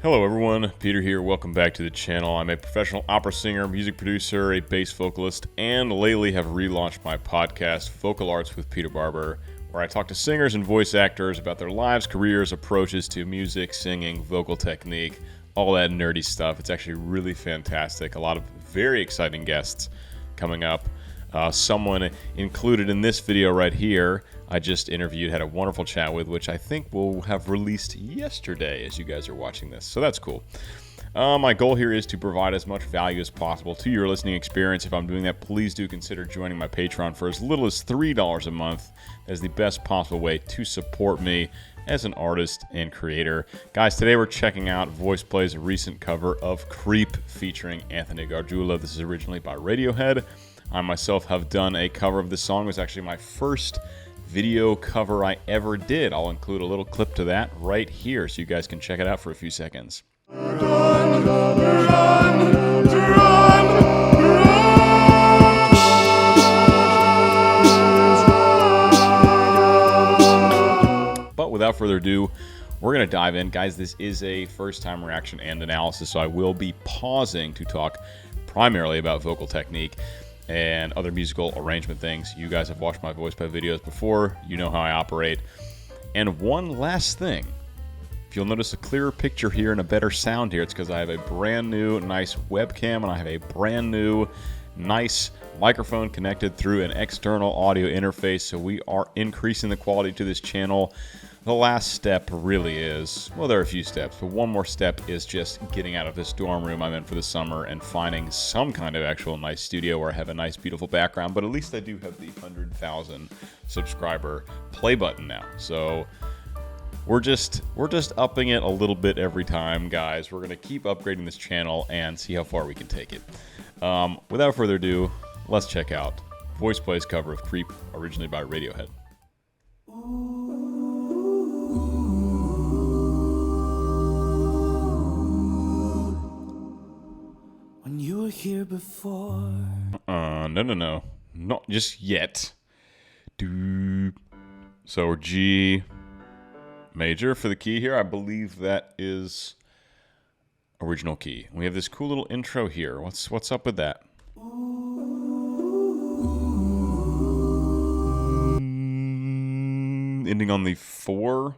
Hello everyone, Peter here. Welcome back to the channel. I'm a professional opera singer, music producer, a bass vocalist, and lately have relaunched my podcast, Vocal Arts with Peter Barber, where I talk to singers and voice actors about their lives, careers, approaches to music, singing, vocal technique, all that nerdy stuff. It's actually really fantastic. A lot of very exciting guests coming up. Someone included in this video right here, I just interviewed, had a wonderful chat with, which I think will have released yesterday as you guys are watching this. So that's cool. My goal here is to provide as much value as possible to your listening experience. If I'm doing that, please do consider joining my Patreon for as little as $3 a month. That is the best possible way to support me as an artist and creator. Guys, today we're checking out VoicePlay's recent cover of Creep featuring Anthony Gargiula. This is originally by Radiohead. I myself have done a cover of this song. It was actually my first video cover I ever did. I'll include a little clip to that right here so you guys can check it out for a few seconds. But without further ado, we're going to dive in. Guys, this is a first-time reaction and analysis, so I will be pausing to talk primarily about vocal technique and other musical arrangement things. You guys have watched my VoicePlay videos before. You know how I operate. And one last thing. If you'll notice a clearer picture here and a better sound here, it's because I have a brand new nice webcam and I have a brand new nice microphone connected through an external audio interface. So we are increasing the quality to this channel. The last step really is, well, there are a few steps, but one more step is just getting out of this dorm room I'm in for the summer and finding some kind of actual nice studio where I have a nice, beautiful background. But at least I do have the 100,000 subscriber play button now. So we're just upping it a little bit every time, guys. We're going to keep upgrading this channel and see how far we can take it. Without further ado, let's check out VoicePlay's cover of Creep, originally by Radiohead. When you were here before. No. Not just yet. So G major for the key here. I believe that is original key. We have this cool little intro here. What's up with that? Ending on the 4,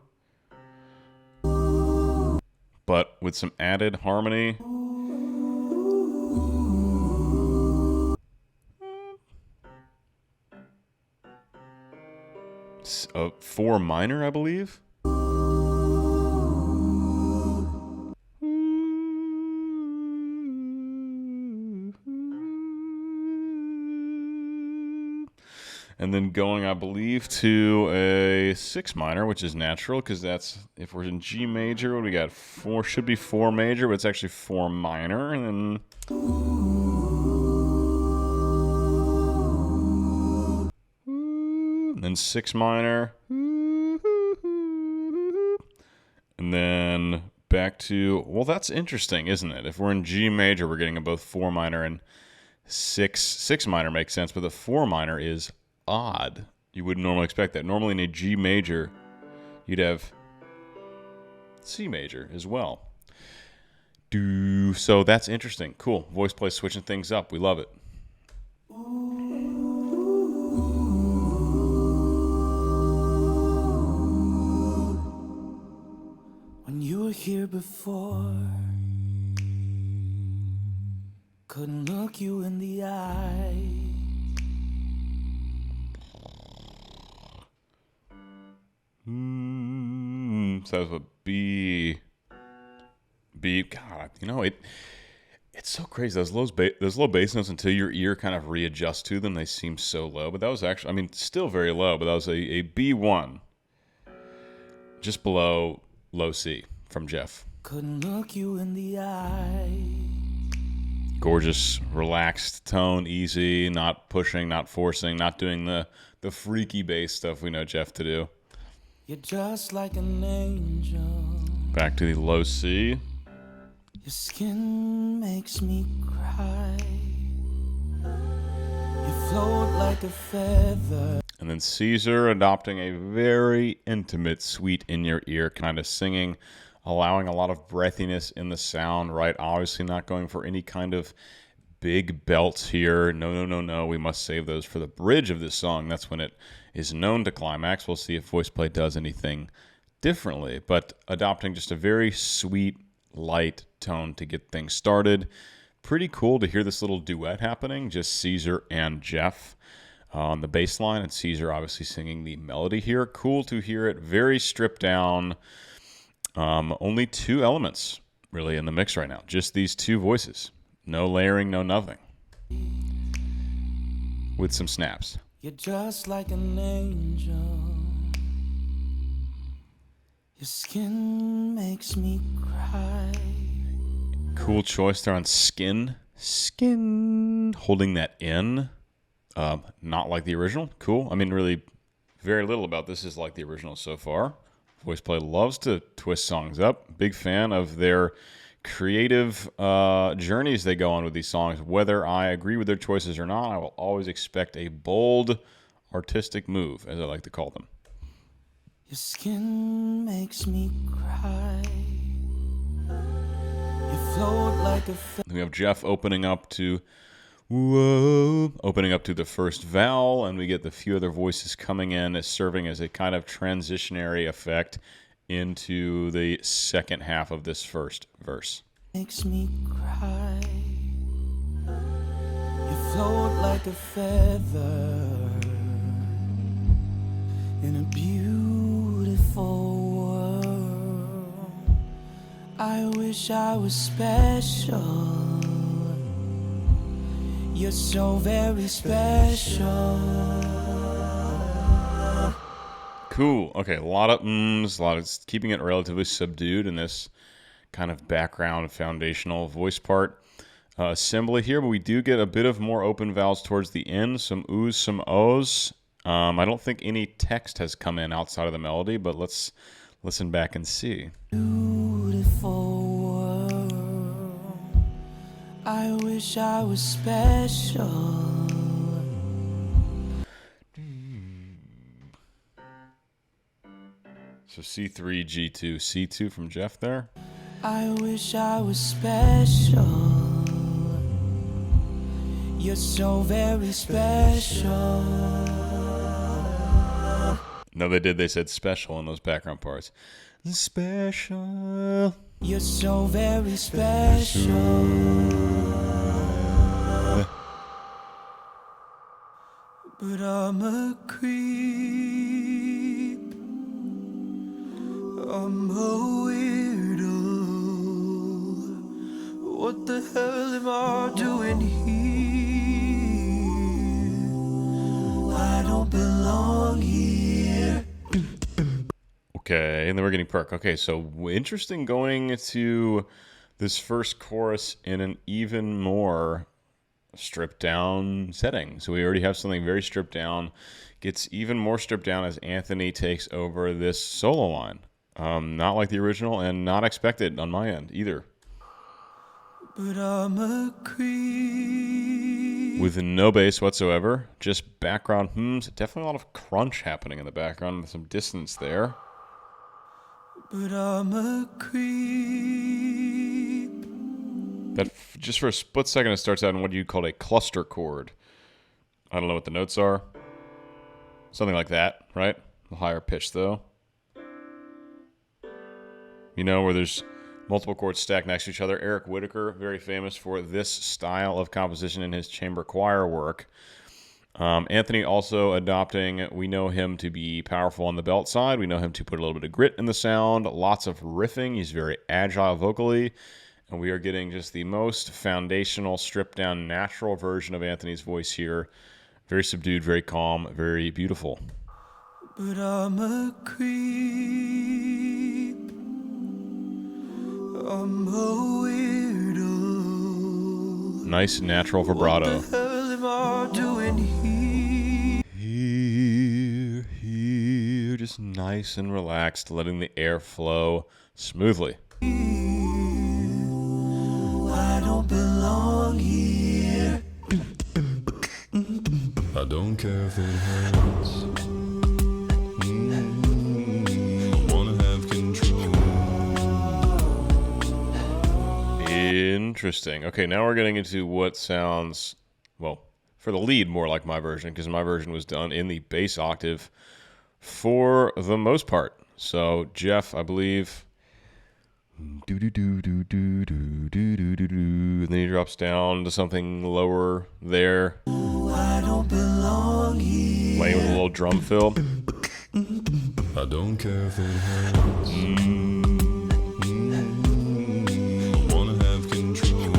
but with some added harmony. It's a 4 minor, I believe. And then going, I believe, to a 6 minor, which is natural, because that's, if we're in G major, what do we got? 4, should be 4 major, but it's actually 4 minor, and then 6 minor, and then back to, well, that's interesting, isn't it? If we're in G major, we're getting a both 4 minor and 6 minor makes sense, but the 4 minor is odd. You wouldn't normally expect that. Normally in a G major, you'd have C major as well. So that's interesting. Cool. VoicePlay switching things up. We love it. When you were here before, couldn't look you in the eye. So that was a B. God, you know, it's so crazy. Those low bass notes, until your ear kind of readjusts to them, they seem so low. But that was actually, I mean, still very low, but that was a B1. Just below low C from Jeff. Couldn't look you in the eye. Gorgeous, relaxed tone, easy, not pushing, not forcing, not doing the freaky bass stuff we know Jeff to do. You're just like an angel. Back to the low C. Your skin makes me cry. You float like a feather. And then Caesar adopting a very intimate, sweet, in your ear kind of singing allowing a lot of breathiness in the sound, right? Obviously not going for any kind of big belts here. No. We must save those for the bridge of this song. That's when it is known to climax. We'll see if VoicePlay does anything differently, but adopting just a very sweet, light tone to get things started. Pretty cool to hear this little duet happening, just Caesar and Jeff on the bass line, and Caesar obviously singing the melody here. Cool to hear it. Very stripped down. Only two elements really in the mix right now. Just these two voices. No layering, no nothing. With some snaps. You're just like an angel. Your skin makes me cry. Cool choice there on skin. Skin. Holding that in. Not like the original. Cool. I mean, really, very little about this is like the original so far. VoicePlay loves to twist songs up. Big fan of their creative journeys they go on with these songs. Whether I agree with their choices or not, I will always expect a bold, artistic move, as I like to call them. Your skin makes me cry. You float like a We have Jeff opening up to the first vowel, and we get the few other voices coming in as serving as a kind of transitionary effect into the second half of this first verse. Makes me cry. You float like a feather in a beautiful world. I wish I was special. You're so very special. Cool. Okay, a lot of a lot of keeping it relatively subdued in this kind of background foundational voice part assembly here, but we do get a bit of more open vowels towards the end, some oohs, some ohs. I don't think any text has come in outside of the melody, but let's listen back and see. Beautiful world. I wish I was special. So C3, G2, C2 from Jeff there. I wish I was special. You're so very special. No, they did. They said special in those background parts. Special. You're so very special. But I'm a creep. I'm a weirdo. What the hell am I doing here? I don't belong here. Okay, and then we're getting perk. Okay, so interesting going to this first chorus in an even more stripped down setting. So we already have something very stripped down. Gets even more stripped down as Anthony takes over this solo line. Not like the original and not expected on my end either. But I'm a creep. With no bass whatsoever, just background hums. Definitely a lot of crunch happening in the background with some dissonance there. But I'm a creep. That just for a split second it starts out in what you call a cluster chord. I don't know what the notes are. Something like that, right? A higher pitch though. You know, where there's multiple chords stacked next to each other. Eric Whitaker, very famous for this style of composition in his chamber choir work. Anthony also adopting, we know him to be powerful on the belt side. We know him to put a little bit of grit in the sound. Lots of riffing. He's very agile vocally. And we are getting just the most foundational, stripped down, natural version of Anthony's voice here. Very subdued, very calm, very beautiful. But I'm a creep. I'm a weirdo. Nice natural vibrato. What the hell am I doing here? Here, just nice and relaxed, letting the air flow smoothly. I don't belong here. I don't care if it hurts. I wanna have control. Interesting. Okay, now we're getting into what sounds, well, for the lead, more like my version, because my version was done in the bass octave for the most part. So, Jeff, I believe, do do do do do do do do do do, and then he drops down to something lower there. I don't belong here. Playing with a little drum fill. I don't care if it hurts. I wanna have control.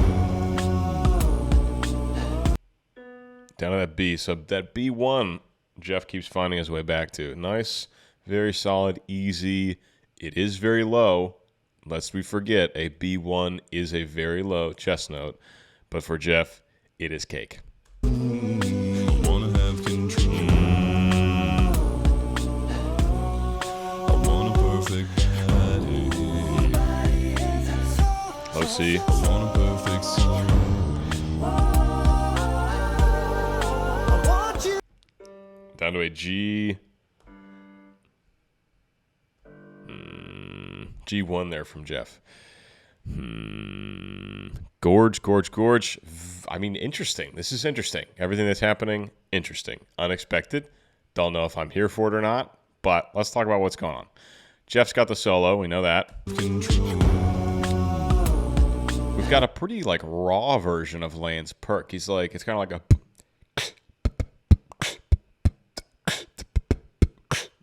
Down to that B. So that B1, Jeff keeps finding his way back to. Nice, very solid, easy. It is very low. Lest we forget, a B1 is a very low chest note. But for Jeff, it is cake. I wanna have control. I want a perfect body. OC. I want a perfect soul. Down to a G. G1 there from Jeff. Gorge, gorge, gorge. I mean, interesting. This is interesting. Everything that's happening, interesting. Unexpected. Don't know if I'm here for it or not, but let's talk about what's going on. Jeff's got the solo. We know that. Control. We've got a pretty, like, raw version of Lane's perk. He's like, it's kind of like a...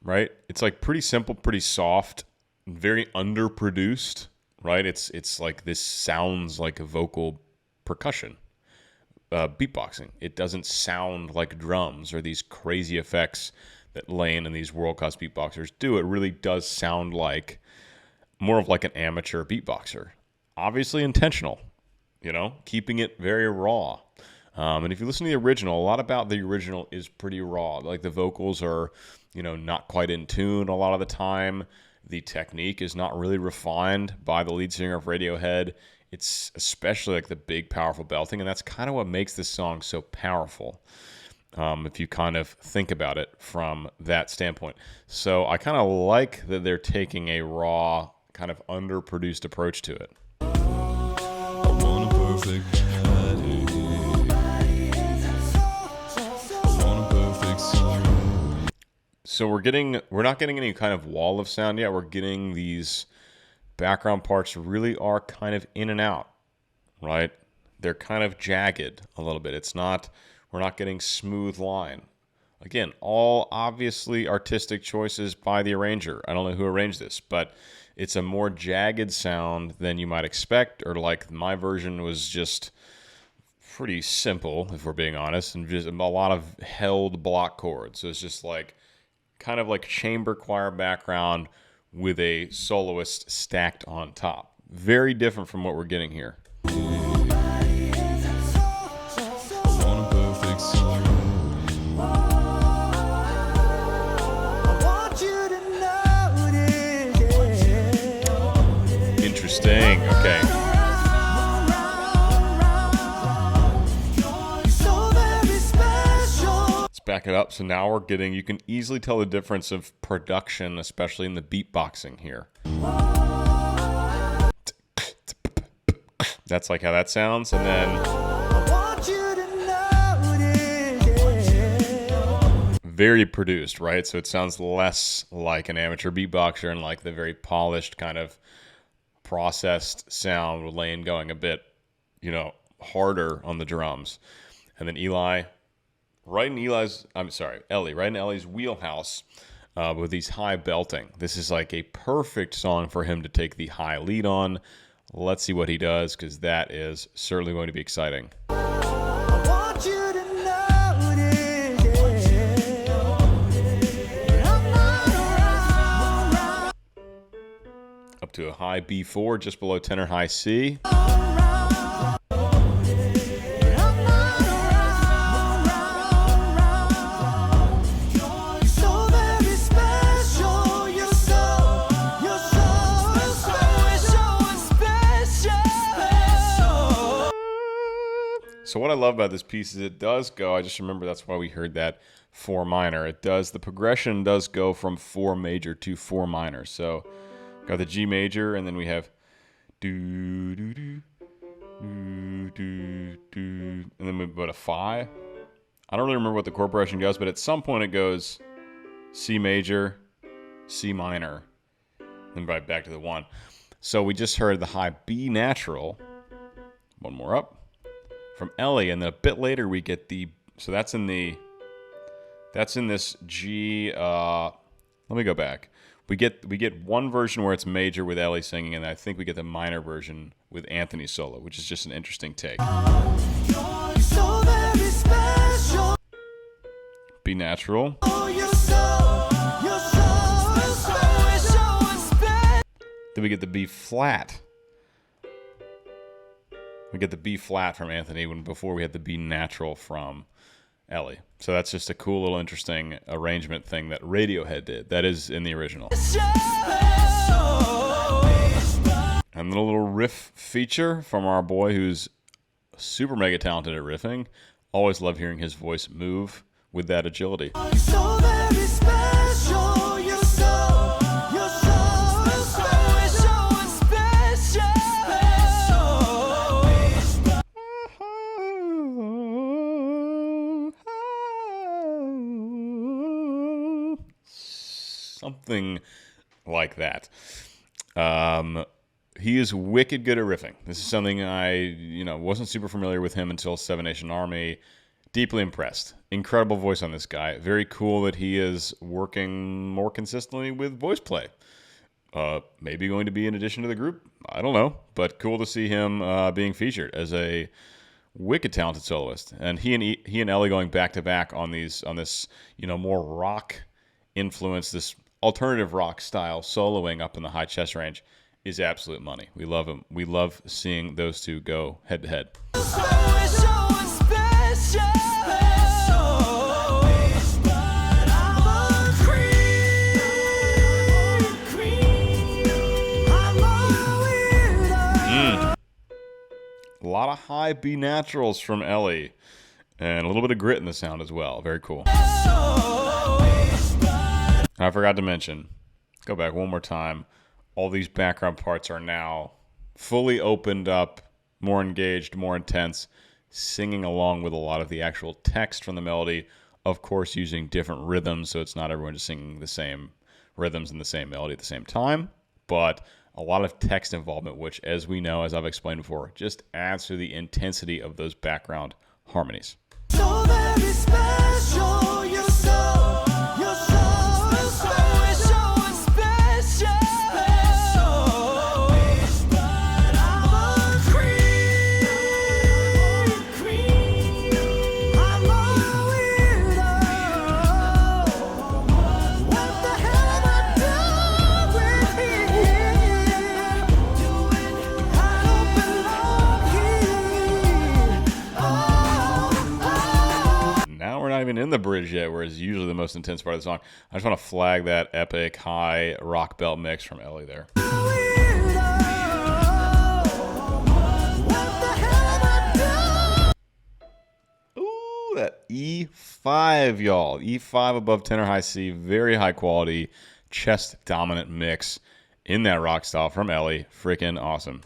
right? It's like pretty simple, pretty soft, very underproduced, right? It's like this sounds like a vocal percussion, beatboxing. It doesn't sound like drums or these crazy effects that Lane and these world-class beatboxers do. It really does sound like more of like an amateur beatboxer. Obviously intentional, you know, keeping it very raw. And if you listen to the original, a lot about the original is pretty raw. Like the vocals are, you know, not quite in tune a lot of the time. The technique is not really refined by the lead singer of Radiohead. It's especially like the big, powerful belting, and that's kind of what makes this song so powerful, if you kind of think about it from that standpoint. So I kind of like that they're taking a raw, kind of underproduced approach to it. I want a perfect body. I want a perfect soul. So we're not getting any kind of wall of sound yet. We're getting these background parts really are kind of in and out, right? They're kind of jagged a little bit. We're not getting smooth line. Again, all obviously artistic choices by the arranger. I don't know who arranged this, but it's a more jagged sound than you might expect, or like my version was just pretty simple, if we're being honest, and just a lot of held block chords. So it's just like kind of like chamber choir background with a soloist stacked on top. Very different from what we're getting here. I want a perfect soul. Interesting. Okay. Let's back it up. So now we're getting, you can easily tell the difference of production, especially in the beatboxing here. That's like how that sounds. And then very produced, right? So it sounds less like an amateur beatboxer and like the very polished kind of processed sound with Lane going a bit, you know, harder on the drums. And then Ellie, right in Ellie's wheelhouse with these high belting. This is like a perfect song for him to take the high lead on. Let's see what he does, because that is certainly going to be exciting. Up to a high B4, just below tenor high C. So what I love about this piece is it does go, I just remember that's why we heard that 4 minor. The progression does go from 4 major to 4 minor. So got the G major, and then we have do do do do a phi. I don't really remember what the chord progression goes, but at some point it goes C major, C minor, then right back to the 1. So we just heard the high B natural, one more up, from Ellie, and then a bit later we get the, so that's in this G, let me go back. We get one version where it's major with Ellie singing, and I think we get the minor version with Anthony solo, which is just an interesting take. B natural. Then we get the B flat. We get the B flat from Anthony before we had the B natural from Ellie. So that's just a cool little interesting arrangement thing that Radiohead did. That is in the original. And then a little riff feature from our boy who's super mega talented at riffing. Always love hearing his voice move with that agility. So very special, you're so something like that. He is wicked good at riffing. This is something I, wasn't super familiar with him until Seven Nation Army. Deeply impressed. Incredible voice on this guy. Very cool that he is working more consistently with VoicePlay. Maybe going to be in addition to the group. I don't know, but cool to see him being featured as a wicked talented soloist. And he and Ellie going back to back on this, more rock influence, this alternative rock style soloing up in the high chest range is absolute money. We love him. We love seeing those two go head to head. A lot of high B naturals from Ellie, and a little bit of grit in the sound as well. Very cool. I forgot to mention, go back one more time, all these background parts are now fully opened up, more engaged, more intense, singing along with a lot of the actual text from the melody, of course using different rhythms, so it's not everyone just singing the same rhythms and the same melody at the same time, but a lot of text involvement, which, as we know, as I've explained before, just adds to the intensity of those background harmonies. So very special, you're so even in the bridge yet, where it's usually the most intense part of the song. I just want to flag that epic high rock belt mix from Ellie there. Ooh, that E5, y'all. E5 above tenor high C, very high quality, chest dominant mix in that rock style from Ellie. Freaking awesome.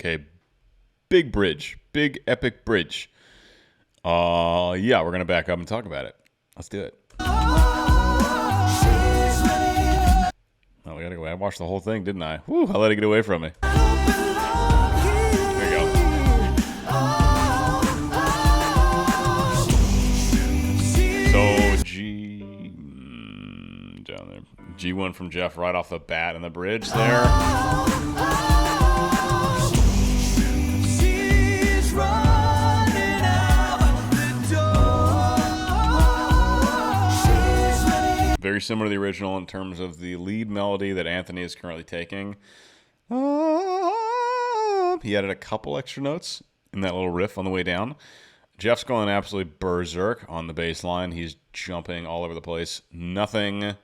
Okay, big bridge, big epic bridge. Yeah, we're gonna back up and talk about it. Let's do it. Oh, we gotta go. I watched the whole thing, didn't I? Woo, I let it get away from me. There you go. So G. G1 from Jeff right off the bat in the bridge there. She's running out the door. She's running. Very similar to the original in terms of the lead melody that Anthony is currently taking. He added a couple extra notes in that little riff on the way down. Jeff's going absolutely berserk on the bass line. He's jumping all over the place. Nothing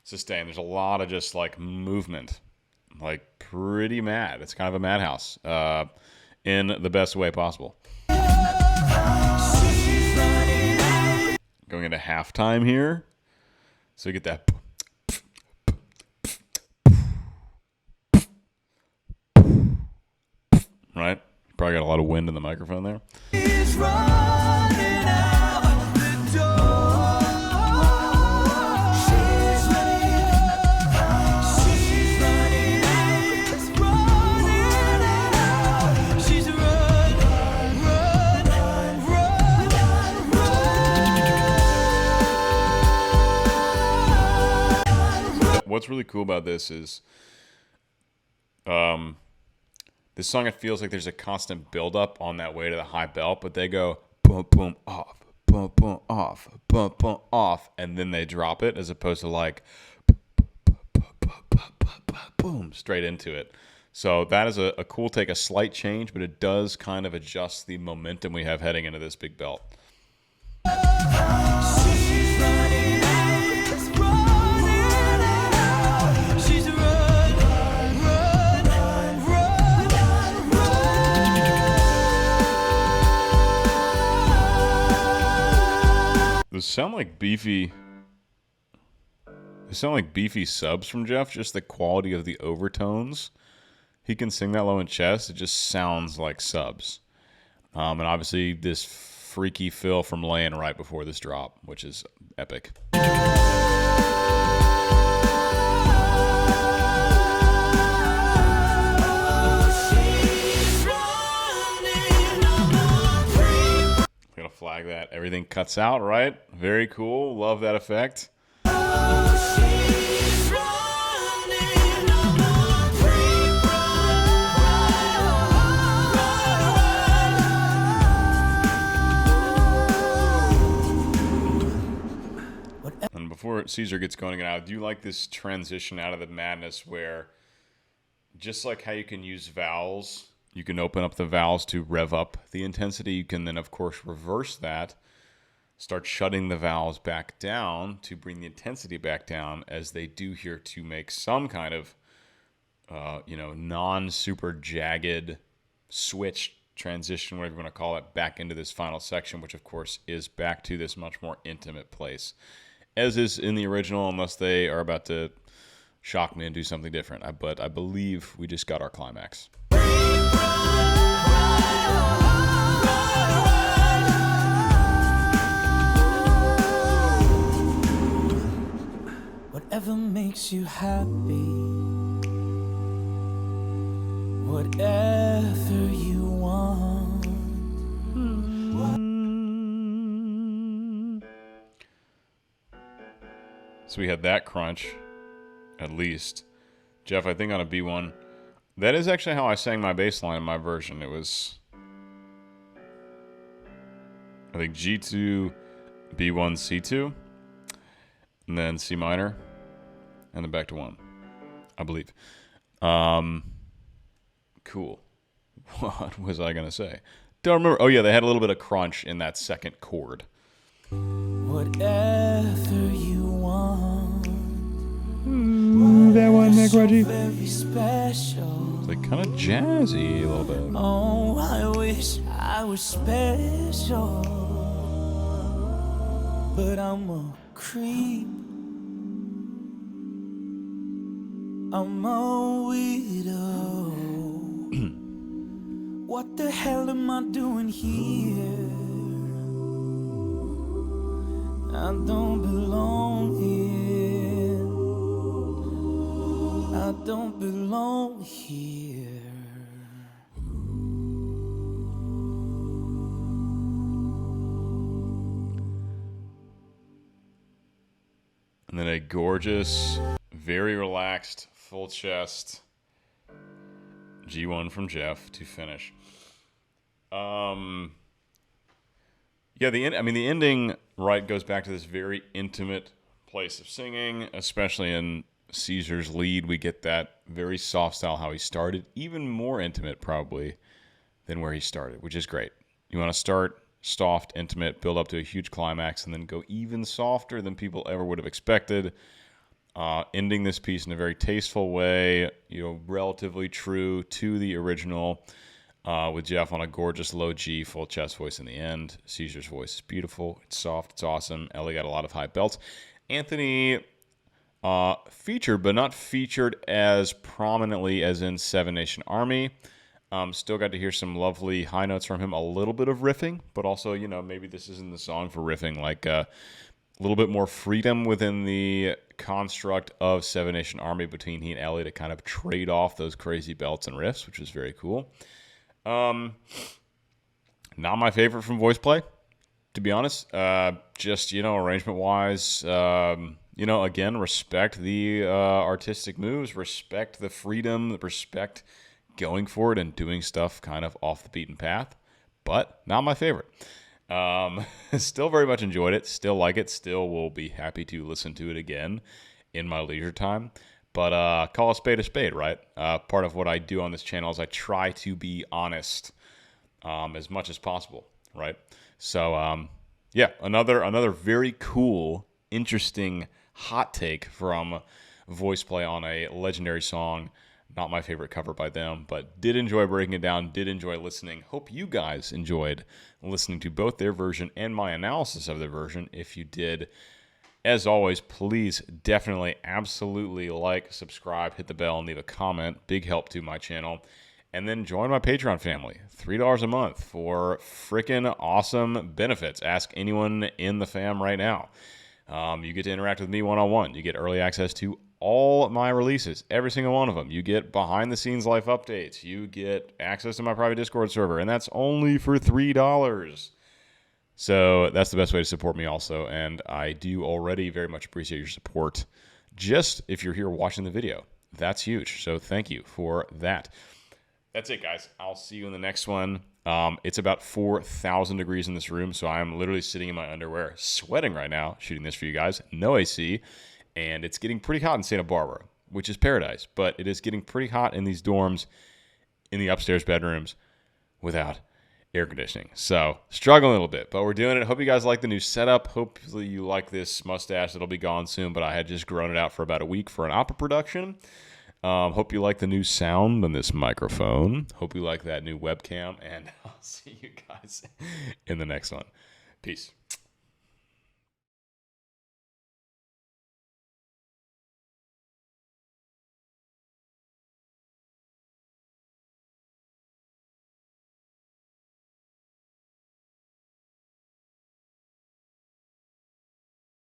sustained. There's a lot of just like movement. Like pretty mad. It's kind of a madhouse in the best way possible. Going into halftime here. So you get that. Right? Probably got a lot of wind in the microphone there. She's running out the door. She's running out. She's running out. She's run. What's really cool about this is this song, it feels like there's a constant build-up on that way to the high belt, but they go boom, boom, off, boom, boom, off, boom, boom, off, and then they drop it as opposed to like boom, straight into it. So that is a cool take, a slight change, but it does kind of adjust the momentum we have heading into this big belt. Those sound like beefy. They sound like beefy subs from Jeff. Just the quality of the overtones. He can sing that low in chest. It just sounds like subs. And obviously this freaky fill from Laying right before this drop, which is epic. Flag that. Everything cuts out, right? Very cool. Love that effect. And before Caesar gets going again, I do like this transition out of the madness where just like how you can use vowels, you can open up the vowels to rev up the intensity. You can then, of course, reverse that, start shutting the vowels back down to bring the intensity back down, as they do here to make some kind of, non-super jagged switch transition, whatever you want to call it, back into this final section, which, of course, is back to this much more intimate place, as is in the original, unless they are about to shock me and do something different. But I believe we just got our climax. Whatever makes you happy, whatever you want. So we had that crunch, at least. Jeff, I think on a B1. That is actually how I sang my bass line in my version. It was, I think, G2, B1, C2, and then C minor, and then back to 1, I believe. Cool. What was I going to say? Don't remember. Oh, yeah, they had a little bit of crunch in that second chord. Whatever you want. That one, Reggie. Very special. It's like kind of jazzy a little bit. Oh, I wish I was special, but I'm a creep. I'm a widow. What the hell am I doing here? I don't belong here. I don't belong here. And then a gorgeous Very relaxed, full chest. G1 from Jeff to finish. Yeah, the ending, right, goes back to this very intimate place of singing, especially in Caesar's lead. We get that very soft style how he started, even more intimate probably than where he started, which is great. You want to start soft, intimate, build up to a huge climax, and then go even softer than people ever would have expected. Ending this piece in a very tasteful way, relatively true to the original. With Jeff on a gorgeous low G, full chest voice in the end. Caesar's voice is beautiful. It's soft. It's awesome. Ellie got a lot of high belts. Anthony featured, but not featured as prominently as in Seven Nation Army. Still got to hear some lovely high notes from him. A little bit of riffing, but also, maybe this isn't the song for riffing. Like a little bit more freedom within the construct of Seven Nation Army between he and Ellie to kind of trade off those crazy belts and riffs, which was very cool. Not my favorite from VoicePlay, to be honest. Just, arrangement-wise, again, respect the artistic moves, respect the freedom, respect going for it and doing stuff kind of off the beaten path, but not my favorite. Still very much enjoyed it, still like it, still will be happy to listen to it again in my leisure time. But call a spade, right? Part of what I do on this channel is I try to be honest as much as possible, right? So, yeah, another very cool, interesting hot take from VoicePlay on a legendary song. Not my favorite cover by them, but did enjoy breaking it down, did enjoy listening. Hope you guys enjoyed listening to both their version and my analysis of their version. If you did, as always, please definitely, absolutely like, subscribe, hit the bell, and leave a comment. Big help to my channel. And then join my Patreon family. $3 a month for freaking awesome benefits. Ask anyone in the fam right now. You get to interact with me one-on-one. You get early access to all my releases, every single one of them. You get behind-the-scenes life updates. You get access to my private Discord server, and that's only for $3. So that's the best way to support me also, and I do already very much appreciate your support. Just if you're here watching the video, that's huge. So thank you for that. That's it, guys. I'll see you in the next one. It's about 4,000 degrees in this room, so I'm literally sitting in my underwear, sweating right now, shooting this for you guys. No AC, and it's getting pretty hot in Santa Barbara, which is paradise, but it is getting pretty hot in these dorms, in the upstairs bedrooms, without air conditioning. So, struggling a little bit, but we're doing it. Hope you guys like the new setup. Hopefully you like this mustache that'll be gone soon, but I had just grown it out for about a week for an opera production. Hope you like the new sound on this microphone. Hope you like that new webcam, and I'll see you guys in the next one. Peace.